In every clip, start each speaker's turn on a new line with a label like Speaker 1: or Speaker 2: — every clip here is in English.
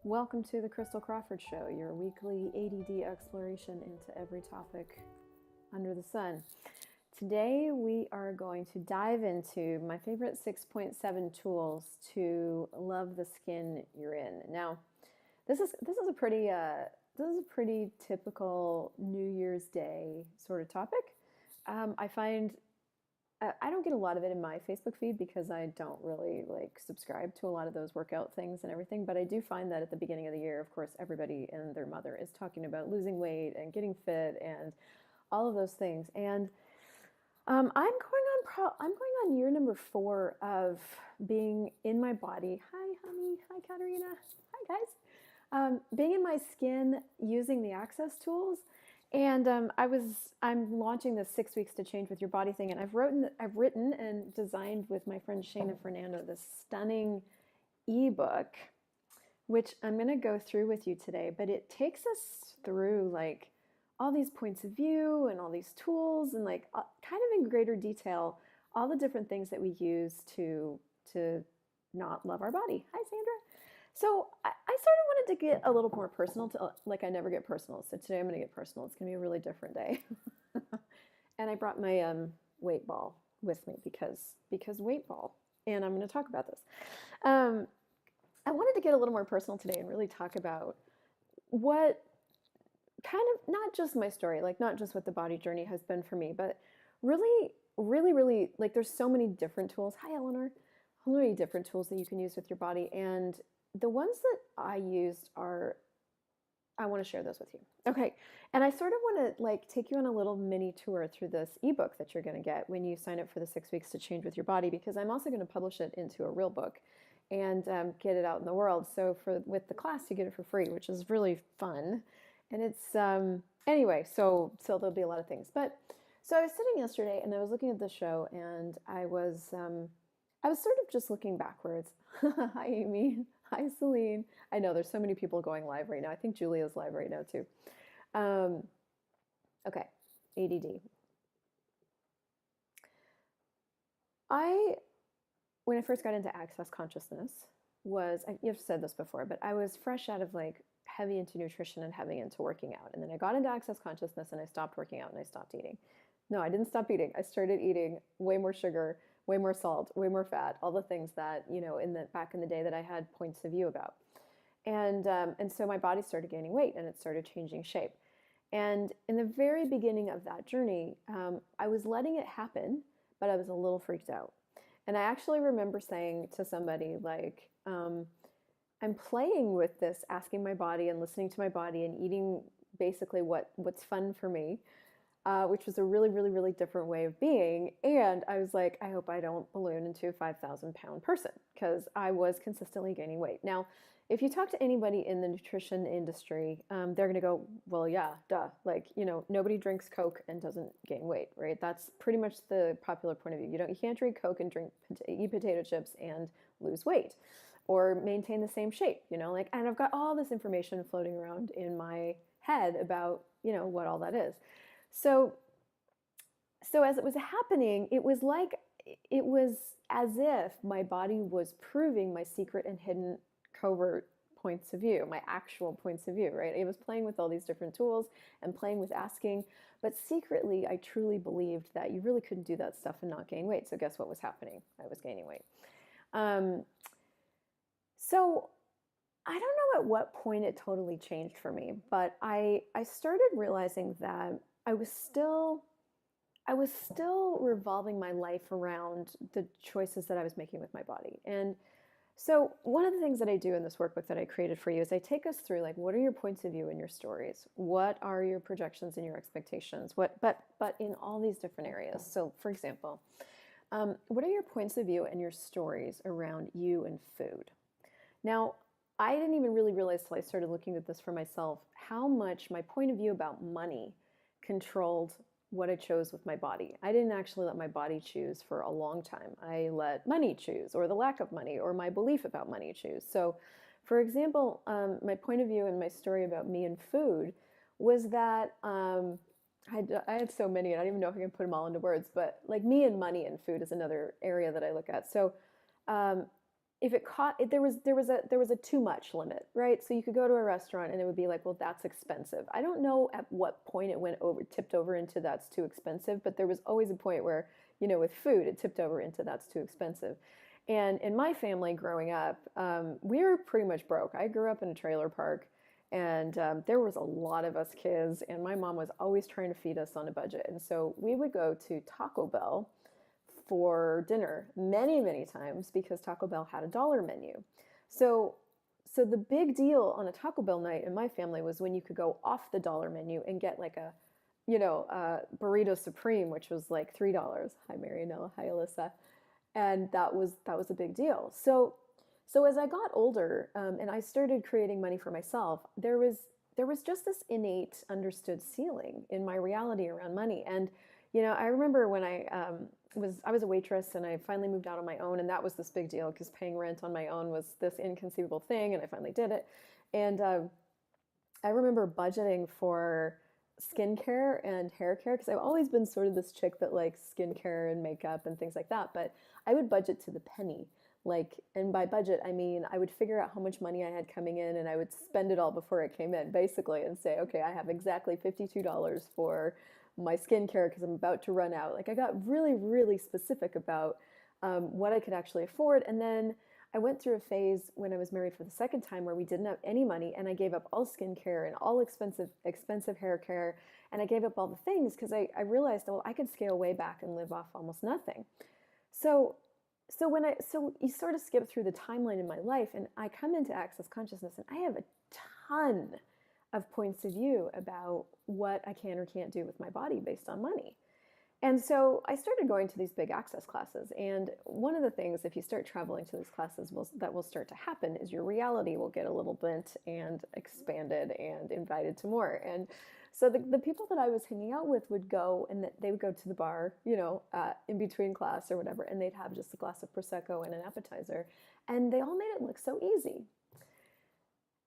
Speaker 1: Welcome to the Christel Crawford Show, your weekly ADD exploration into every topic under the sun. Today we are going to dive into my favorite 6.7 tools to love the skin you're in. Now, this is a pretty typical New Year's Day sort of topic. I find I don't get a lot of it in my Facebook feed because I don't really subscribe to a lot of those workout things and everything. But I do find that at the beginning of the year, of course, everybody and their mother is talking about losing weight and getting fit and all of those things. And I'm going on year number 4 of being in my body. Hi, honey. Hi, Katerina. Hi, guys. Being in my skin using the access tools. And I'm launching this 6 weeks to change with your body thing, and I've written and designed with my friend Shayna Fernando this stunning ebook, which I'm going to go through with you today. But it takes us through like all these points of view and all these tools and kind of in greater detail all the different things that we use to not love our body. Hi, Sandra. So I sort of wanted to get a little more personal, I never get personal. So today I'm going to get personal. It's going to be a really different day. And I brought my weight ball with me because weight ball. And I'm going to talk about this. I wanted to get a little more personal today and really talk about what kind of, not just my story, not just what the body journey has been for me, but really, really, really, there's so many different tools. Hi, Eleanor. So many different tools that you can use with your body. And the ones that I used I want to share those with you. Okay. And I sort of want to take you on a little mini tour through this ebook that you're going to get when you sign up for the 6 weeks to change with your body, because I'm also going to publish it into a real book and get it out in the world. So with the class, you get it for free, which is really fun. And it's, anyway, so there'll be a lot of things. But so I was sitting yesterday and I was looking at the show and I was sort of just looking backwards. Hi, Amy. Hi, Celine. I know there's so many people going live right now. I think Julia's live right now too. Okay, ADD. When I first got into Access Consciousness you've said this before, but I was fresh out of heavy into nutrition and heavy into working out. And then I got into Access Consciousness and I stopped working out and I stopped eating. No, I didn't stop eating. I started eating way more sugar, way more salt, way more fat, all the things that, back in the day that I had points of view about. And so my body started gaining weight and it started changing shape. And in the very beginning of that journey, I was letting it happen, but I was a little freaked out. And I actually remember saying to somebody I'm playing with this, asking my body and listening to my body and eating basically what's fun for me. Which was a really, really, really different way of being. And I was like, I hope I don't balloon into a 5,000 pound person because I was consistently gaining weight. Now, if you talk to anybody in the nutrition industry, they're going to go, well, yeah, duh. Nobody drinks Coke and doesn't gain weight, right? That's pretty much the popular point of view. You can't drink Coke and eat potato chips and lose weight or maintain the same shape, and I've got all this information floating around in my head about, what all that is. So as it was happening, it was as if my body was proving my secret and hidden covert points of view, my actual points of view, right? It was playing with all these different tools and playing with asking, but secretly I truly believed that you really couldn't do that stuff and not gain weight. So guess what was happening? I was gaining weight. So I don't know at what point it totally changed for me, but I started realizing that I was still revolving my life around the choices that I was making with my body. And so one of the things that I do in this workbook that I created for you is I take us through what are your points of view in your stories? What are your projections and your expectations? But in all these different areas. So for example, what are your points of view and your stories around you and food? Now, I didn't even really realize till I started looking at this for myself how much my point of view about money controlled what I chose with my body. I didn't actually let my body choose for a long time. I let money choose, or the lack of money, or my belief about money choose. So, for example, my point of view and my story about me and food was that I had so many, and I don't even know if I can put them all into words, but me and money and food is another area that I look at. So if it caught, there was a too much limit, right? So you could go to a restaurant and it would be like, well, that's expensive. I don't know at what point it tipped over into that's too expensive, but there was always a point where, with food, it tipped over into that's too expensive. And in my family growing up, we were pretty much broke. I grew up in a trailer park, and there was a lot of us kids, and my mom was always trying to feed us on a budget. And so we would go to Taco Bell for dinner many, many times because Taco Bell had a dollar menu. So the big deal on a Taco Bell night in my family was when you could go off the dollar menu and get like a burrito supreme, which was like $3. Hi, Marianella. Hi, Alyssa. And that was a big deal. So as I got older, and I started creating money for myself, there was just this innate understood ceiling in my reality around money. And I remember when I was a waitress, and I finally moved out on my own, and that was this big deal because paying rent on my own was this inconceivable thing, and I finally did it. And I remember budgeting for skincare and hair care because I've always been sort of this chick that likes skincare and makeup and things like that, but I would budget to the penny. And by budget, I mean I would figure out how much money I had coming in, and I would spend it all before it came in, basically, and say, okay, I have exactly $52 for my skincare because I'm about to run out. Like, I got really, really specific about what I could actually afford. And then I went through a phase when I was married for the second time where we didn't have any money, and I gave up all skincare and all expensive hair care, and I gave up all the things because I realized, well, I could scale way back and live off almost nothing. So you sort of skip through the timeline in my life, and I come into Access Consciousness, and I have a ton of points of view about what I can or can't do with my body based on money. And so I started going to these big access classes. And one of the things, if you start traveling to these classes, that will start to happen is your reality will get a little bent and expanded and invited to more. And so the people that I was hanging out with would go, and they would go to the bar, in between class or whatever, and they'd have just a glass of Prosecco and an appetizer. And they all made it look so easy.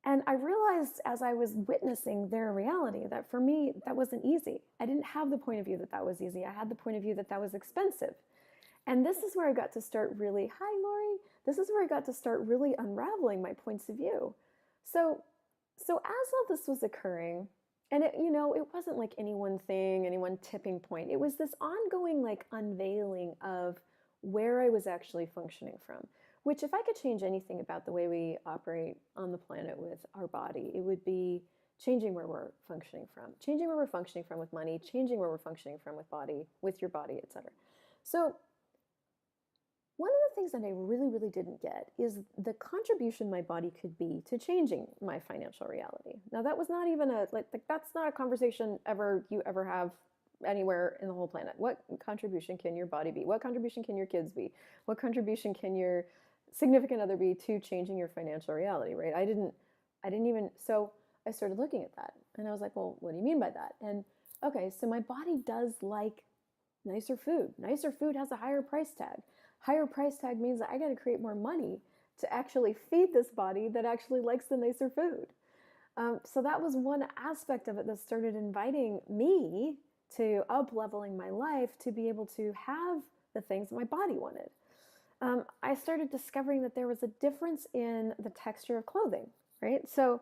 Speaker 1: And I realized as I was witnessing their reality that for me, that wasn't easy. I didn't have the point of view that was easy. I had the point of view that was expensive. And this is where I got to start really, hi, Lori. This is where I got to start really unraveling my points of view. So as all this was occurring, and it wasn't like any one thing, any one tipping point. It was this ongoing like unveiling of where I was actually functioning from. Which, if I could change anything about the way we operate on the planet with our body, it would be changing where we're functioning from. Changing where we're functioning from with money, changing where we're functioning from with your body, etc. So one of the things that I really, really didn't get is the contribution my body could be to changing my financial reality. Now, that was not even that's not a conversation you ever have anywhere in the whole planet. What contribution can your body be? What contribution can your kids be? What contribution can your significant other be to changing your financial reality, right? I didn't even, so I started looking at that, and I was like, well, what do you mean by that? And okay, so my body does like nicer food. Nicer food has a higher price tag. Higher price tag means that I got to create more money to actually feed this body that actually likes the nicer food. So that was one aspect of it that started inviting me to up-leveling my life to be able to have the things that my body wanted. I started discovering that there was a difference in the texture of clothing, right? So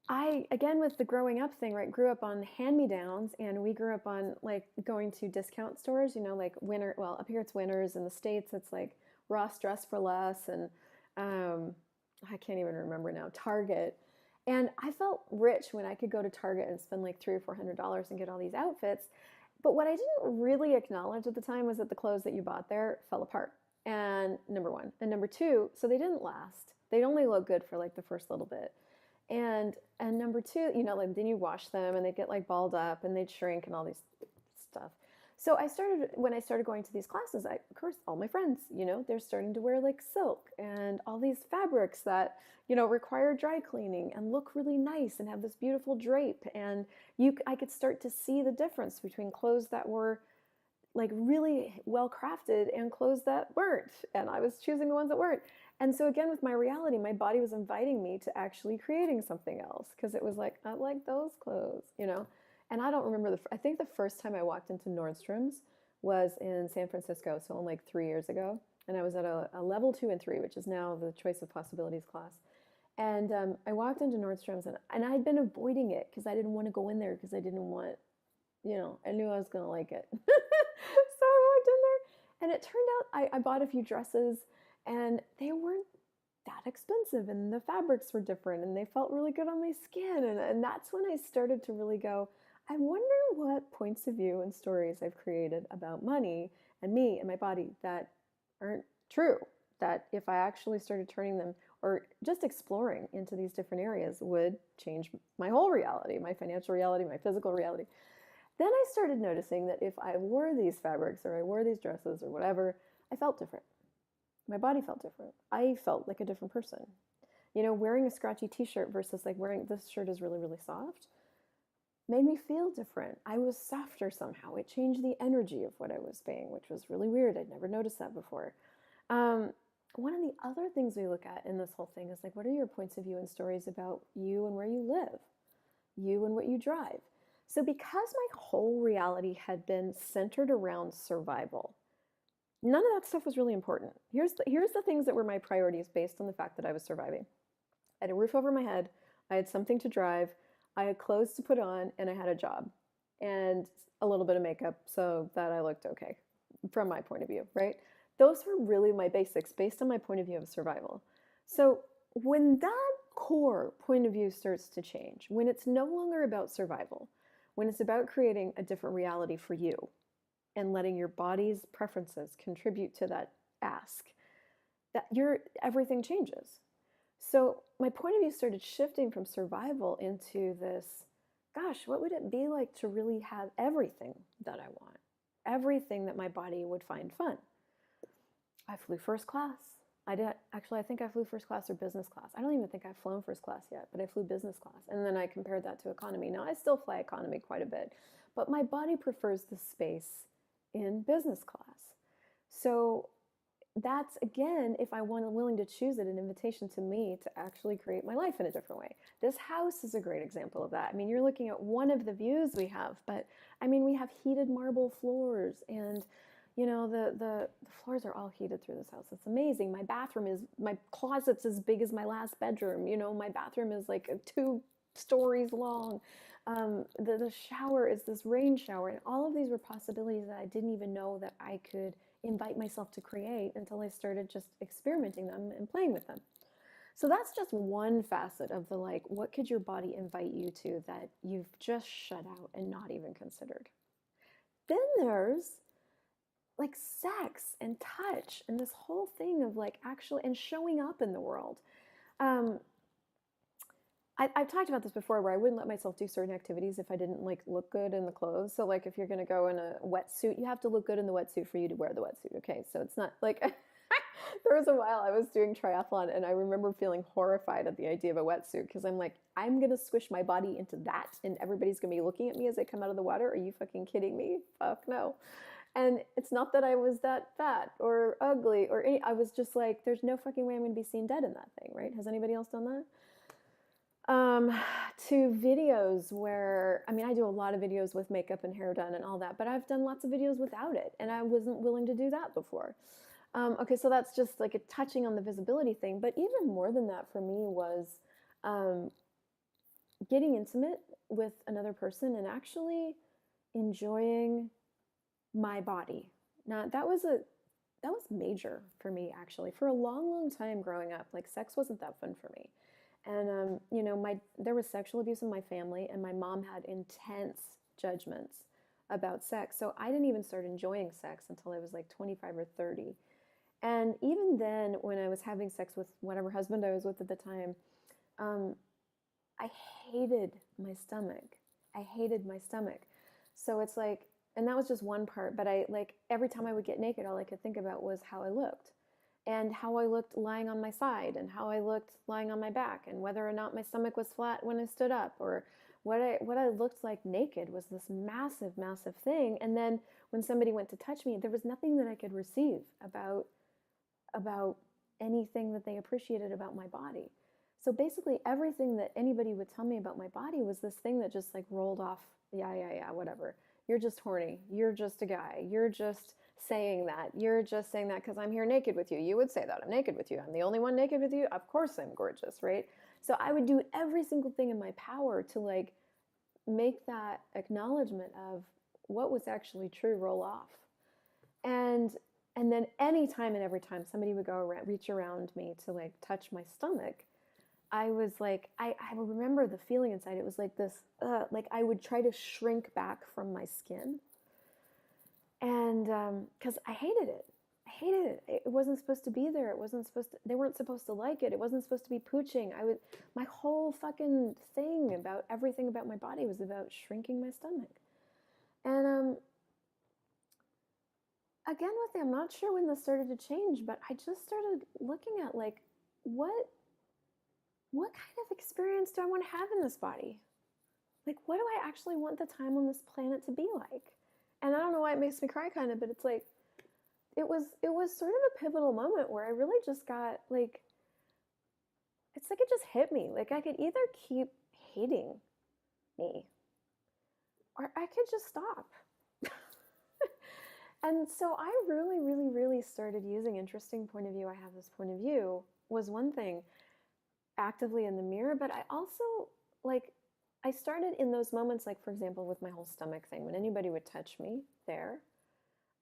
Speaker 1: again, with the growing up thing, right, grew up on hand-me-downs, and we grew up on like going to discount stores, like up here it's Winners, in the States it's like Ross Dress for Less, and I can't even remember now, Target. And I felt rich when I could go to Target and spend like $300 or $400 and get all these outfits. But what I didn't really acknowledge at the time was that the clothes that you bought there fell apart. And number one. And number two, so they didn't last. They'd only look good for like the first little bit. And number two, then you wash them and they'd get like balled up and they'd shrink and all these stuff. So when I started going to these classes, of course, all my friends, they're starting to wear like silk and all these fabrics that, require dry cleaning and look really nice and have this beautiful drape. And I could start to see the difference between clothes that were like really well crafted and clothes that weren't. And I was choosing the ones that weren't. And so again, with my reality, my body was inviting me to actually creating something else, because it was like, I like those clothes, And I don't remember I think the first time I walked into Nordstrom's was in San Francisco, so only like 3 years ago. And I was at a level 2 and 3, which is now the Choice of Possibilities class. And I walked into Nordstrom's, and I'd been avoiding it because I didn't want to go in there because I didn't want, I knew I was going to like it. So I walked in there, and it turned out I bought a few dresses, and they weren't that expensive, and the fabrics were different, and they felt really good on my skin. And that's when I started to really go, I wonder what points of view and stories I've created about money and me and my body that aren't true. That if I actually started turning them or just exploring into these different areas would change my whole reality, my financial reality, my physical reality. Then I started noticing that if I wore these fabrics or I wore these dresses or whatever, I felt different. My body felt different. I felt like a different person. Wearing a scratchy t-shirt versus like wearing this shirt is really, really soft made me feel different. I was softer somehow. It changed the energy of what I was being, which was really weird. I'd never noticed that before. One of the other things we look at in this whole thing is like, what are your points of view and stories about you and where you live, you and what you drive? So because my whole reality had been centered around survival, none of that stuff was really important. Here's the things that were my priorities based on the fact that I was surviving. I had a roof over my head. I had something to drive. I had clothes to put on, and I had a job and a little bit of makeup so that I looked okay from my point of view, right? Those were really my basics based on my point of view of survival. So when that core point of view starts to change, when it's no longer about survival, when it's about creating a different reality for you and letting your body's preferences contribute to that ask, that everything changes. So my point of view started shifting from survival into this, gosh, what would it be like to really have everything that I want? Everything that my body would find fun. I flew first class. I think I flew first class or business class. I don't even think I've flown first class yet, but I flew business class. And then I compared that to economy. Now I still fly economy quite a bit, but my body prefers the space in business class. So that's, again, if I want willing to choose it, an invitation to me to actually create my life in a different way. This house is a great example of that. I mean, you're looking at one of the views we have, but I mean, we have heated marble floors, and the floors are all heated through this house. It's amazing. My closet's as big as my last bedroom. My bathroom is like 2 stories long. The shower is this rain shower, and all of these were possibilities that I didn't even know that I could invite myself to create until I started just experimenting them and playing with them. So that's just one facet of the like, what could your body invite you to that you've just shut out and not even considered? Then there's like sex and touch and this whole thing of like actually and showing up in the world. I've talked about this before where I wouldn't let myself do certain activities if I didn't like look good in the clothes. So like if you're going to go in a wetsuit, you have to look good in the wetsuit for you to wear the wetsuit. Okay. So it's not like there was a while I was doing triathlon and I remember feeling horrified at the idea of a wetsuit because I'm like, I'm going to squish my body into that and everybody's going to be looking at me as I come out of the water. Are you fucking kidding me? Fuck no. And it's not that I was that fat or ugly or I was just like, there's no fucking way I'm going to be seen dead in that thing, right? Has anybody else done that? To videos where, I mean, I do a lot of videos with makeup and hair done and all that, but I've done lots of videos without it, and I wasn't willing to do that before. Okay, so that's just like a touching on the visibility thing, but even more than that for me was getting intimate with another person and actually enjoying my body. Now, that was major for me, actually. For a long, long time growing up, like sex wasn't that fun for me. And, there was sexual abuse in my family, and my mom had intense judgments about sex. So I didn't even start enjoying sex until I was like 25 or 30. And even then, when I was having sex with whatever husband I was with at the time, I hated my stomach. I hated my stomach. So it's like, and that was just one part, but every time I would get naked, all I could think about was how I looked. And how I looked lying on my side and how I looked lying on my back and whether or not my stomach was flat when I stood up or what I looked like naked was this massive, massive thing. And then when somebody went to touch me, there was nothing that I could receive about anything that they appreciated about my body. So basically everything that anybody would tell me about my body was this thing that just like rolled off, yeah, whatever. You're just horny. You're just a guy. You're just saying that. You're just saying that because I'm here naked with you. You would say that. I'm naked with you. I'm the only one naked with you. Of course I'm gorgeous, right? So I would do every single thing in my power to like make that acknowledgement of what was actually true roll off. And then anytime and every time somebody would go around, reach around me to like touch my stomach, I was like, I remember the feeling inside. It was like this, like I would try to shrink back from my skin. And because I hated it. I hated it. It wasn't supposed to be there. It wasn't supposed to, they weren't supposed to like it. It wasn't supposed to be pooching. My whole fucking thing about everything about my body was about shrinking my stomach. And again, with it, I'm not sure when this started to change, but I just started looking at like, what kind of experience do I want to have in this body? Like, what do I actually want the time on this planet to be like? And I don't know why it makes me cry kind of, but it's like, it was sort of a pivotal moment where I really just got like, it's like it just hit me. Like I could either keep hating me or I could just stop. And so I really, really, really started using interesting point of view. I have this point of view was one thing actively in the mirror, but I also like, I started in those moments, like for example, with my whole stomach thing, when anybody would touch me there,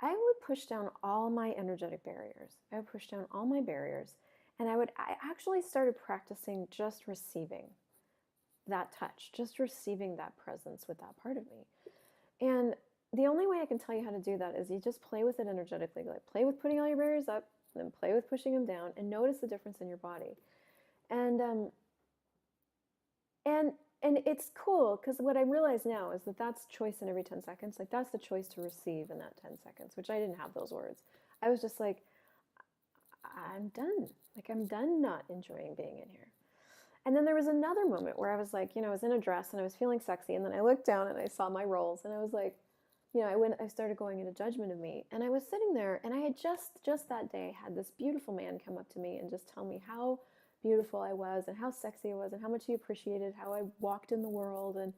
Speaker 1: I would push down all my energetic barriers. I would push down all my barriers. And I actually started practicing just receiving that touch, just receiving that presence with that part of me. And the only way I can tell you how to do that is you just play with it energetically. Like play with putting all your barriers up, then play with pushing them down, and notice the difference in your body. And it's cool because what I realize now is that that's choice in every 10 seconds. Like that's the choice to receive in that 10 seconds, which I didn't have those words. I was just like, I'm done. Like I'm done not enjoying being in here. And then there was another moment where I was like, I was in a dress and I was feeling sexy. And then I looked down and I saw my rolls and I was like, I started going into judgment of me. And I was sitting there and I had just that day had this beautiful man come up to me and just tell me how beautiful I was and how sexy I was and how much he appreciated how I walked in the world. And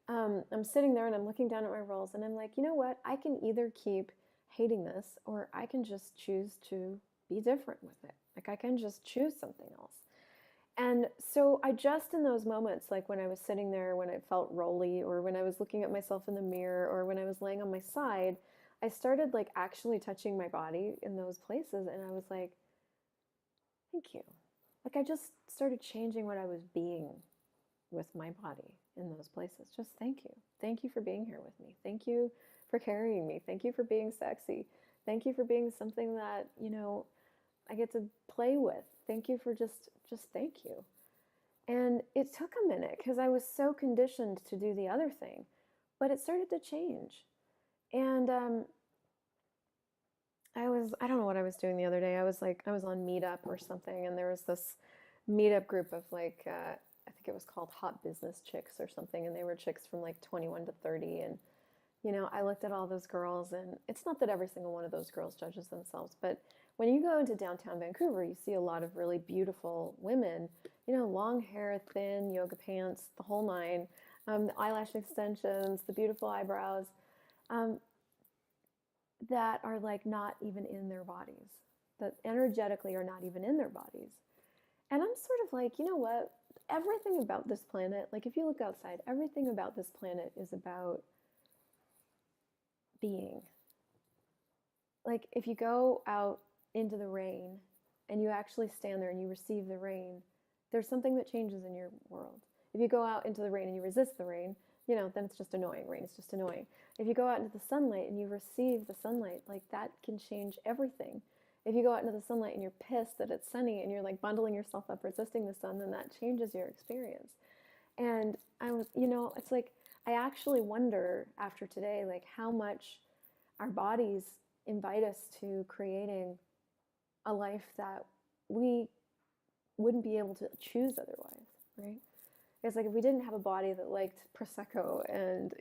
Speaker 1: I'm sitting there and I'm looking down at my rolls and I'm like, you know what? I can either keep hating this or I can just choose to be different with it. Like I can just choose something else. And so I just in those moments, like when I was sitting there, when I felt rolly or when I was looking at myself in the mirror or when I was laying on my side, I started like actually touching my body in those places. And I was like, thank you. Like I just started changing what I was being with my body in those places. Just thank you. Thank you for being here with me. Thank you for carrying me. Thank you for being sexy. Thank you for being something that, I get to play with. Thank you for just thank you. And it took a minute because I was so conditioned to do the other thing, but it started to change. And I don't know what I was doing the other day. I was on Meetup or something, and there was this Meetup group of like, I think it was called Hot Business Chicks or something, and they were chicks from like 21 to 30. And, I looked at all those girls, and it's not that every single one of those girls judges themselves, but when you go into downtown Vancouver, you see a lot of really beautiful women, long hair, thin, yoga pants, the whole nine, the eyelash extensions, the beautiful eyebrows, that are like not even in their bodies, that energetically are not even in their bodies. And I'm sort of like, you know what? Everything about this planet, like if you look outside, everything about this planet is about being. Like if you go out into the rain and you actually stand there and you receive the rain, there's something that changes in your world. If you go out into the rain and you resist the rain, then it's just annoying. Rain is just annoying. If you go out into the sunlight and you receive the sunlight, like that can change everything. If you go out into the sunlight and you're pissed that it's sunny and you're like bundling yourself up resisting the sun, then that changes your experience. And I was, it's like I actually wonder after today, like how much our bodies invite us to creating a life that we wouldn't be able to choose otherwise, right? It's like if we didn't have a body that liked Prosecco and,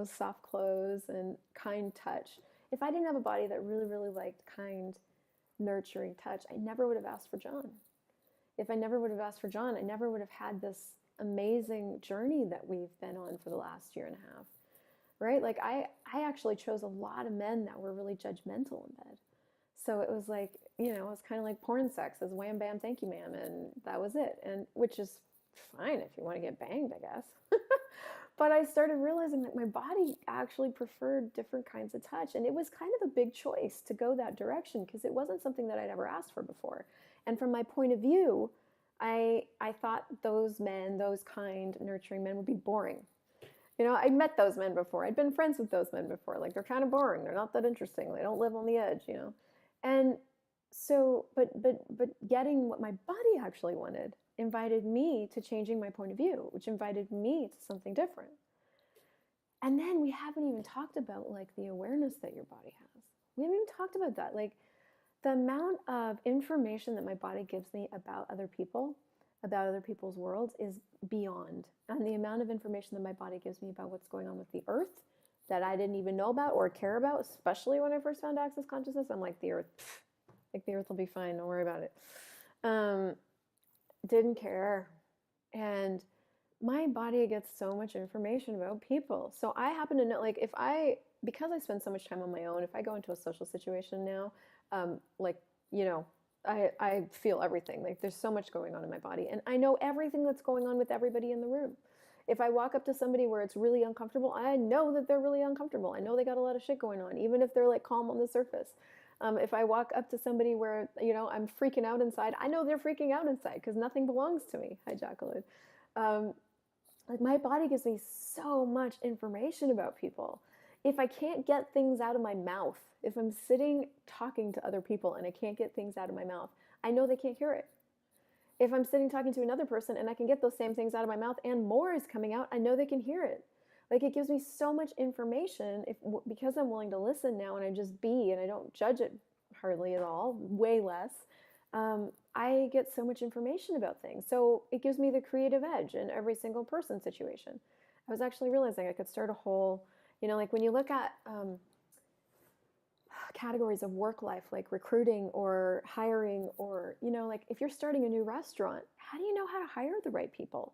Speaker 1: soft clothes and kind touch, if I didn't have a body that really, really liked kind, nurturing touch, I never would have asked for John. If I never would have asked for John, I never would have had this amazing journey that we've been on for the last year and a half. right? Like I actually chose a lot of men that were really judgmental in bed. So it was like, you know, it was kind of like porn sex as wham, bam, thank you, ma'am. And that was it. And which is fine if you want to get banged, I guess. But I started realizing that my body actually preferred different kinds of touch. And it was kind of a big choice to go that direction because it wasn't something that I'd ever asked for before. And from my point of view, I thought those men, those kind, nurturing men would be boring. You know, I'd met those men before. I'd been friends with those men before. Like, they're kind of boring. They're not that interesting. They don't live on the edge, you know. And so, but getting what my body actually wanted invited me to changing my point of view, which invited me to something different. And then we haven't even talked about like the awareness that your body has. We haven't even talked about that. Like the amount of information that my body gives me about other people, about other people's worlds is beyond. And the amount of information that my body gives me about what's going on with the earth that I didn't even know about or care about, especially when I first found access consciousness, I'm like, the earth, like the earth will be fine, don't worry about it. Didn't care. And my body gets so much information about people. So I happen to know, like because I spend so much time on my own, if I go into a social situation now, like, you know, I feel everything. Like there's so much going on in my body and I know everything that's going on with everybody in the room. If I walk up to somebody where it's really uncomfortable, I know that they're really uncomfortable. I know they got a lot of shit going on, even if they're like calm on the surface. If I walk up to somebody where, you know, I'm freaking out inside, I know they're freaking out inside because nothing belongs to me. Hi, Jacqueline. Like my body gives me so much information about people. If I can't get things out of my mouth, if I'm sitting talking to other people and I can't get things out of my mouth, I know they can't hear it. If I'm sitting talking to another person and I can get those same things out of my mouth and more is coming out, I know they can hear it. Like it gives me so much information because I'm willing to listen now and I just be and I don't judge it hardly at all, way less. I get so much information about things. So it gives me the creative edge in every single person situation. I was actually realizing I could start a whole, you know, like when you look at categories of work life, like recruiting or hiring, or, you know, like if you're starting a new restaurant, how do you know how to hire the right people?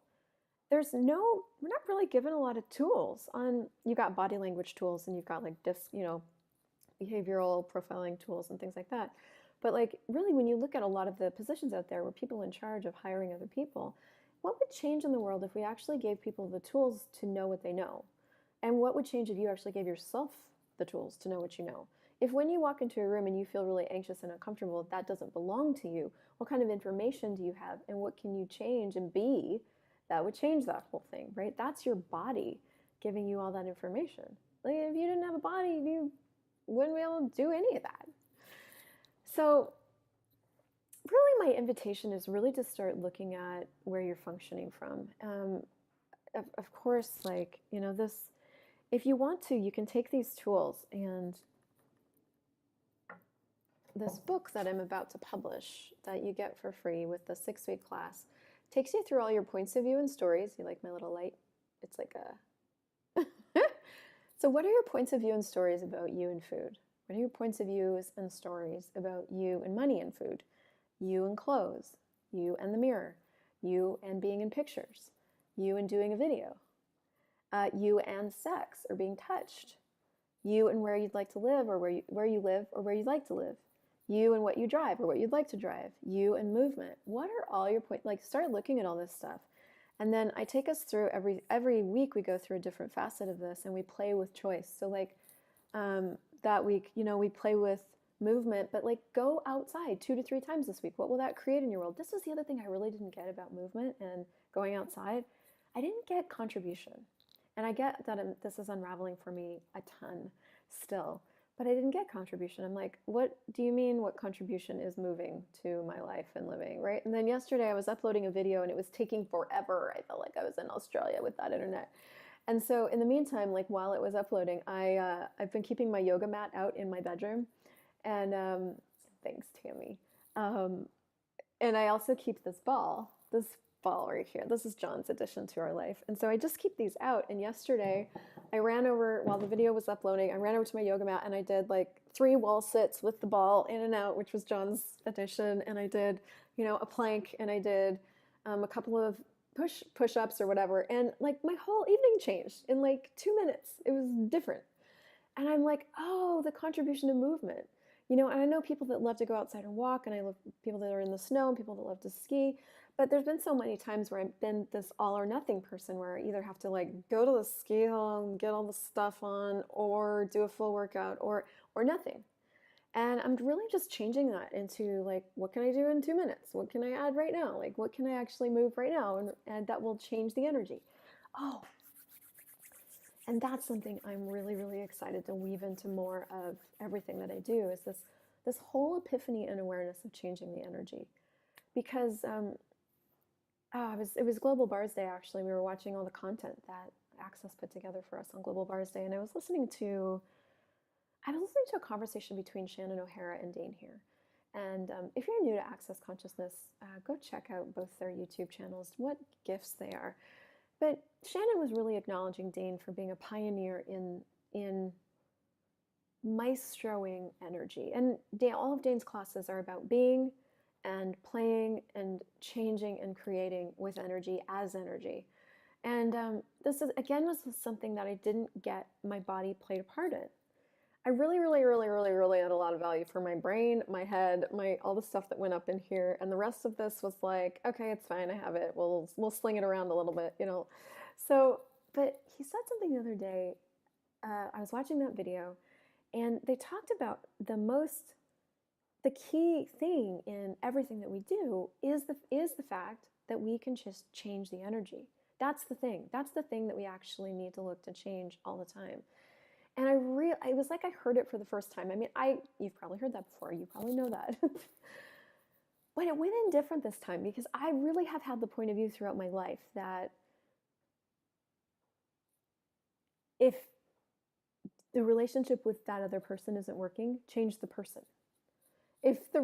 Speaker 1: We're not really given a lot of tools on, you got body language tools and you've got like you know, behavioral profiling tools and things like that. But like really when you look at a lot of the positions out there where people in charge of hiring other people, what would change in the world if we actually gave people the tools to know what they know? And what would change if you actually gave yourself the tools to know what you know? If when you walk into a room and you feel really anxious and uncomfortable, that doesn't belong to you, what kind of information do you have and what can you change and be that would change that whole thing, right? That's your body giving you all that information. Like if you didn't have a body, you wouldn't be able to do any of that. So really my invitation is really to start looking at where you're functioning from. Of course, like, you know, this, if you want to, you can take these tools and this book that I'm about to publish that you get for free with the 6-week class takes you through all your points of view and stories. You like my little light? It's like a... So what are your points of view and stories about you and food? What are your points of views and stories about you and money and food? You and clothes? You and the mirror? You and being in pictures? You and doing a video? You and sex or being touched? You and where you'd like to live or where you live or where you'd like to live? You and what you drive or what you'd like to drive, you and movement. What are all your points? Like start looking at all this stuff. And then I take us through every week we go through a different facet of this and we play with choice. So like that week, you know, we play with movement, but like go outside 2 to 3 times this week. What will that create in your world? This is the other thing I really didn't get about movement and going outside. I didn't get contribution. And I get that this is unraveling for me a ton still. But I didn't get contribution. I'm like, what do you mean what contribution is moving to my life and living, right? And then yesterday I was uploading a video and it was taking forever. I felt like I was in Australia with that internet. And so in the meantime, like while it was uploading, I've been keeping my yoga mat out in my bedroom. And thanks, Tammy. And I also keep this ball right here. This is John's addition to our life. And so I just keep these out. And yesterday I ran over, while the video was uploading, I ran over to my yoga mat and I did like 3 wall sits with the ball in and out, which was John's addition. And I did, you know, a plank and I did a couple of push-ups or whatever, and like my whole evening changed in like 2 minutes. It was different. And I'm like, oh, the contribution of movement. And I know people that love to go outside and walk, and I love people that are in the snow and people that love to ski. But there's been so many times where I've been this all or nothing person where I either have to like go to the ski hill and get all the stuff on, or do a full workout, or nothing. And I'm really just changing that into like, what can I do in 2 minutes? What can I add right now? Like, what can I actually move right now? And that will change the energy. Oh, and that's something I'm really, really excited to weave into more of everything that I do, is this whole epiphany and awareness of changing the energy. Because it was Global Bars Day, actually. We were watching all the content that Access put together for us on Global Bars Day, and I was listening to a conversation between Shannon O'Hara and Dane here. And if you're new to Access Consciousness, go check out both their YouTube channels. What gifts they are. But Shannon was really acknowledging Dane for being a pioneer in maestroing energy. And all of Dane's classes are about being and playing and changing and creating with energy as energy. And this was something that I didn't get my body played a part in. I really, really, really, really, really had a lot of value for my brain, my head, all the stuff that went up in here, and the rest of this was like, okay, it's fine, I have it. We'll sling it around a little bit, So, but he said something the other day. I was watching that video, and they talked about the key thing in everything that we do is the fact that we can just change the energy. That's the thing. That's the thing that we actually need to look to change all the time. And it was like I heard it for the first time. I mean, you've probably heard that before. You probably know that. But it went in different this time, because I really have had the point of view throughout my life that if the relationship with that other person isn't working, change the person. If the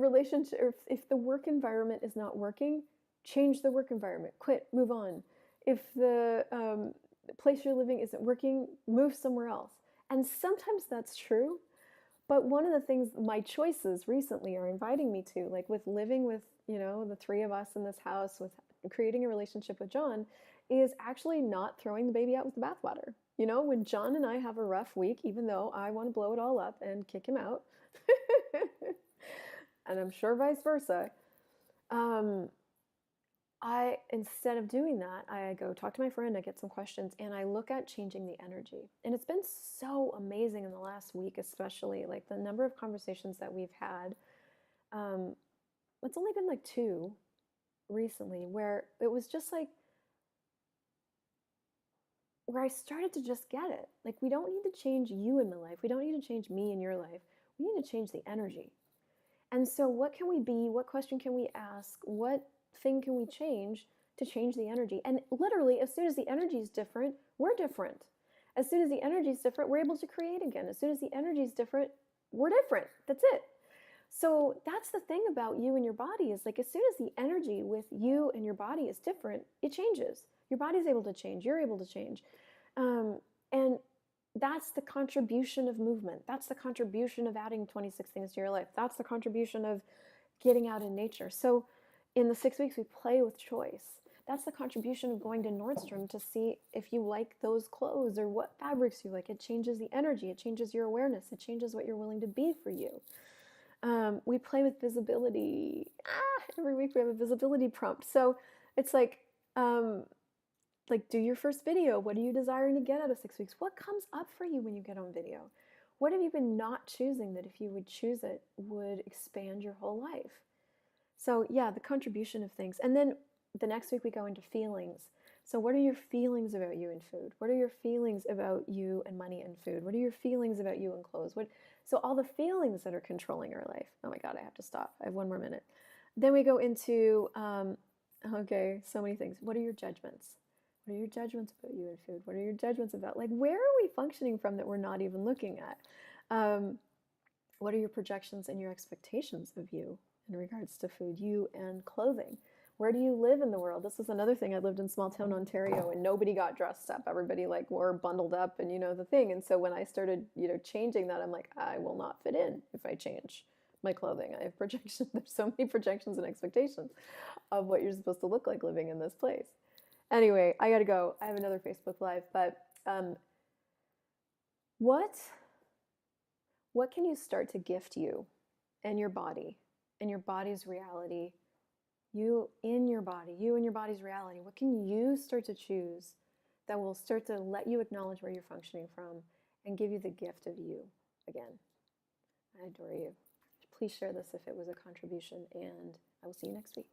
Speaker 1: work environment is not working, change the work environment. Quit, move on. If the place you're living isn't working, move somewhere else. And sometimes that's true, but one of the things my choices recently are inviting me to, like with living with, the three of us in this house, with creating a relationship with John, is actually not throwing the baby out with the bathwater. When John and I have a rough week, even though I want to blow it all up and kick him out, and I'm sure vice versa, instead of doing that, I go talk to my friend, I get some questions, and I look at changing the energy. And it's been so amazing in the last week, especially, like the number of conversations that we've had. It's only been like 2 recently, where it was just like, where I started to just get it. Like, we don't need to change you in my life. We don't need to change me in your life. We need to change the energy. And so what can we be? What question can we ask? What thing can we change to change the energy? And literally, as soon as the energy is different, we're different. As soon as the energy is different, we're able to create again. As soon as the energy is different, we're different. That's it. So that's the thing about you and your body, is like, as soon as the energy with you and your body is different, it changes. Your body's able to change. You're able to change. And that's the contribution of movement. That's the contribution of adding 26 things to your life. That's the contribution of getting out in nature. So in the 6 weeks, we play with choice. That's the contribution of going to Nordstrom to see if you like those clothes or what fabrics you like. It changes the energy. It changes your awareness. It changes what you're willing to be for you. We play with visibility. Every week we have a visibility prompt. So it's like do your first video. What are you desiring to get out of 6 weeks? What comes up for you when you get on video? What have you been not choosing that if you would choose it would expand your whole life? So yeah, the contribution of things. And then the next week we go into feelings. So what are your feelings about you and food? What are your feelings about you and money and food? What are your feelings about you and clothes? So all the feelings that are controlling our life. Oh my God, I have to stop. I have 1 more minute. Then we go into, so many things. What are your judgments? What are your judgments about you and food? What are your judgments about, like, where are we functioning from that we're not even looking at? What are your projections and your expectations of you in regards to food, you and clothing? Where do you live in the world? This is another thing. I lived in small town Ontario, and nobody got dressed up. Everybody like wore bundled up and the thing. And so when I started, changing that, I'm like, I will not fit in if I change my clothing. I have projections. There's so many projections and expectations of what you're supposed to look like living in this place. Anyway, I gotta go. I have another Facebook Live, but what can you start to gift you and your body and your body's reality? You in your body, you and your body's reality. What can you start to choose that will start to let you acknowledge where you're functioning from and give you the gift of you again? I adore you. Please share this if it was a contribution, and I will see you next week.